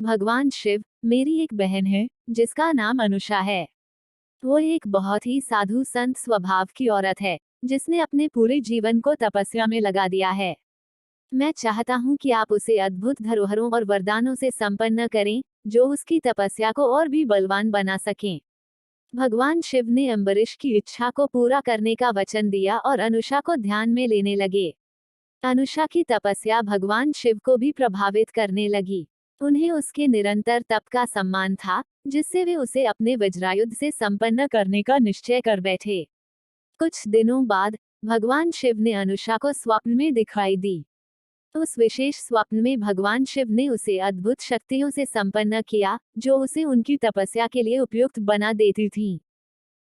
भगवान शिव, मेरी एक बहन है जिसका नाम अनुषा है। वो एक बहुत ही साधु संत स्वभाव की औरत है जिसने अपने पूरे जीवन को तपस्या में लगा दिया है। मैं चाहता हूँ कि आप उसे अद्भुत धरोहरों और वरदानों से संपन्न करें जो उसकी तपस्या को और भी बलवान बना सकें। भगवान शिव ने अम्बरीश की इच्छा को पूरा करने का वचन दिया और अनुषा को ध्यान में लेने लगे। अनुषा की तपस्या भगवान शिव को भी प्रभावित करने लगी। उन्हें उसके निरंतर तप का सम्मान था, जिससे वे उसे अपने वज्रायुध से संपन्न करने का निश्चय कर बैठे। कुछ दिनों बाद भगवान शिव ने अनुषा को स्वप्न में दिखाई दी। उस विशेष स्वप्न में भगवान शिव ने उसे अद्भुत शक्तियों से संपन्न किया, जो उसे उनकी तपस्या के लिए उपयुक्त बना देती थीं।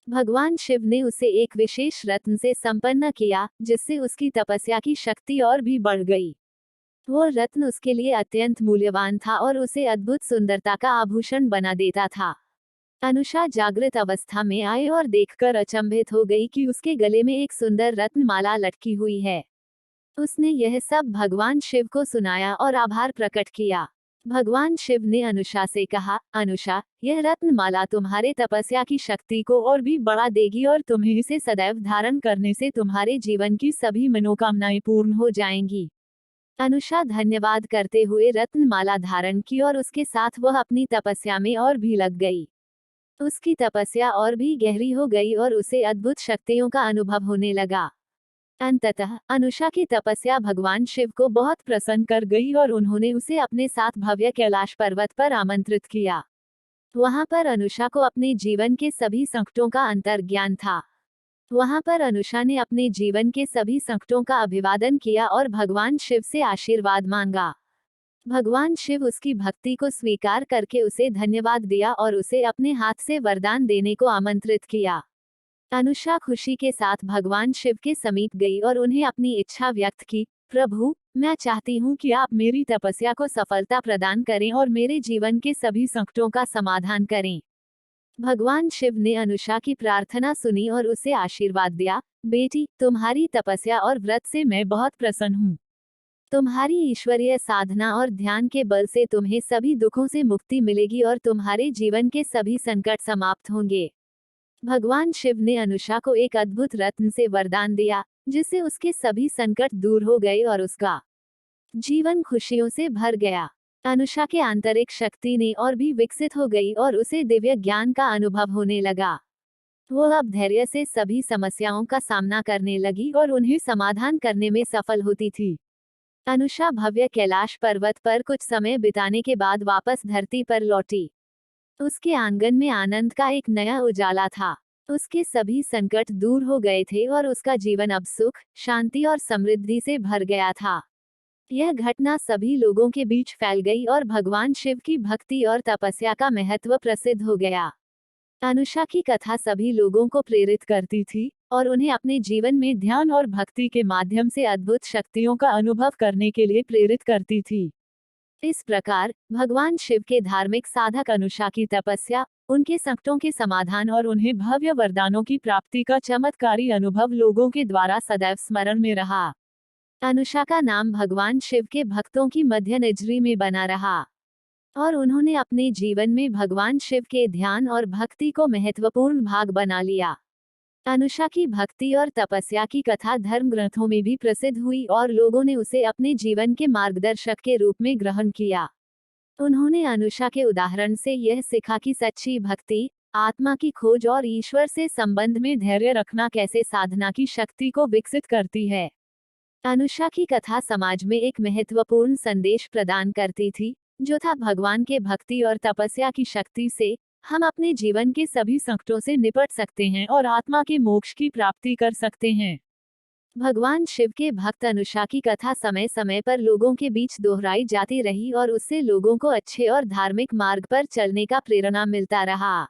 भगवान शिव ने उसे एक विशेष रत्न से संपन्न किया, जिससे उसकी तपस्या की शक्ति और भी बढ़ गई। वो रत्न उसके लिए अत्यंत मूल्यवान था और उसे अद्भुत सुंदरता का आभूषण बना देता था। अनुषा जागृत अवस्था में आई और देखकर अचंभित हो गई कि उसके गले में एक सुंदर रत्न माला लटकी हुई है। उसने यह सब भगवान शिव को सुनाया और आभार प्रकट किया। भगवान शिव ने अनुषा से कहा, अनुषा, यह रत्नमाला तुम्हारे तपस्या की शक्ति को और भी बढ़ा देगी और तुम्हें इसे सदैव धारण करने से तुम्हारे जीवन की सभी मनोकामनाएं पूर्ण हो जाएंगी। अनुषा धन्यवाद करते हुए रत्नमाला धारण की और उसके साथ वह अपनी तपस्या में और भी लग गई। उसकी तपस्या और भी गहरी हो गई और उसे अद्भुत शक्तियों का अनुभव होने लगा। अंततः अनुषा की तपस्या भगवान शिव को बहुत प्रसन्न कर गई और उन्होंने उसे अपने साथ भव्य कैलाश पर्वत पर आमंत्रित किया। वहां पर अनुषा को अपने जीवन के सभी संकटों का अंतर्ज्ञान था। वहां पर अनुषा ने अपने जीवन के सभी संकटों का अभिवादन किया और भगवान शिव से आशीर्वाद मांगा। भगवान शिव उसकी भक्ति को स्वीकार करके उसे धन्यवाद दिया और उसे अपने हाथ से वरदान देने को आमंत्रित किया। अनुषा खुशी के साथ भगवान शिव के समीप गई और उन्हें अपनी इच्छा व्यक्त की, प्रभु, मैं चाहती हूँ कि आप मेरी तपस्या को सफलता प्रदान करें और मेरे जीवन के सभी संकटों का समाधान करें। भगवान शिव ने अनुषा की प्रार्थना सुनी और उसे आशीर्वाद दिया, बेटी, तुम्हारी तपस्या और व्रत से मैं बहुत प्रसन्न हूँ। तुम्हारी ईश्वरीय साधना और ध्यान के बल से तुम्हें सभी दुखों से मुक्ति मिलेगी और तुम्हारे जीवन के सभी संकट समाप्त होंगे। भगवान शिव ने अनुषा को एक अद्भुत रत्न से वरदान दिया, जिससे उसके सभी संकट दूर हो गए और उसका जीवन खुशियों से भर गया। अनुषा के आंतरिक शक्ति ने और भी विकसित हो गई और उसे दिव्य ज्ञान का अनुभव होने लगा। वो अब धैर्य से सभी समस्याओं का सामना करने लगी और उन्हें समाधान करने में सफल होती थी। अनुषा भव्य कैलाश पर्वत पर कुछ समय बिताने के बाद वापस धरती पर लौटी। उसके आंगन में आनंद का एक नया उजाला था। उसके सभी संकट दूर हो गए थे और उसका जीवन अब सुख, शांति और समृद्धि से भर गया था। यह घटना सभी लोगों के बीच फैल गई और भगवान शिव की भक्ति और तपस्या का महत्व प्रसिद्ध हो गया। अनुषा की कथा सभी लोगों को प्रेरित करती थी और उन्हें अपने जीवन में ध्यान और भक्ति के माध्यम से अद्भुत शक्तियों का अनुभव करने के लिए प्रेरित करती थी। इस प्रकार भगवान शिव के धार्मिक साधक अनुषा की तपस्या, उनके संकटों के समाधान और उन्हें भव्य वरदानों की प्राप्ति का चमत्कारी अनुभव लोगों के द्वारा सदैव स्मरण में रहा। अनुषा का नाम भगवान शिव के भक्तों की मध्य नजरी में बना रहा और उन्होंने अपने जीवन में भगवान शिव के ध्यान और भक्ति को महत्वपूर्ण भाग बना लिया। अनुषा की भक्ति और तपस्या की कथा धर्म ग्रंथों में भी प्रसिद्ध हुई और लोगों ने उसे अपने जीवन के मार्गदर्शक के रूप में ग्रहण किया। उन्होंने अनुषा के उदाहरण से यह सीखा कि सच्ची भक्ति, आत्मा की खोज और ईश्वर से संबंध में धैर्य रखना कैसे साधना की शक्ति को विकसित करती है। अनुषा की कथा समाज में एक महत्वपूर्ण संदेश प्रदान करती थी, जो था भगवान के भक्ति और तपस्या की शक्ति से हम अपने जीवन के सभी संकटों से निपट सकते हैं और आत्मा के मोक्ष की प्राप्ति कर सकते हैं। भगवान शिव के भक्त अनुषा की कथा समय समय पर लोगों के बीच दोहराई जाती रही और उससे लोगों को अच्छे और धार्मिक मार्ग पर चलने का प्रेरणा मिलता रहा।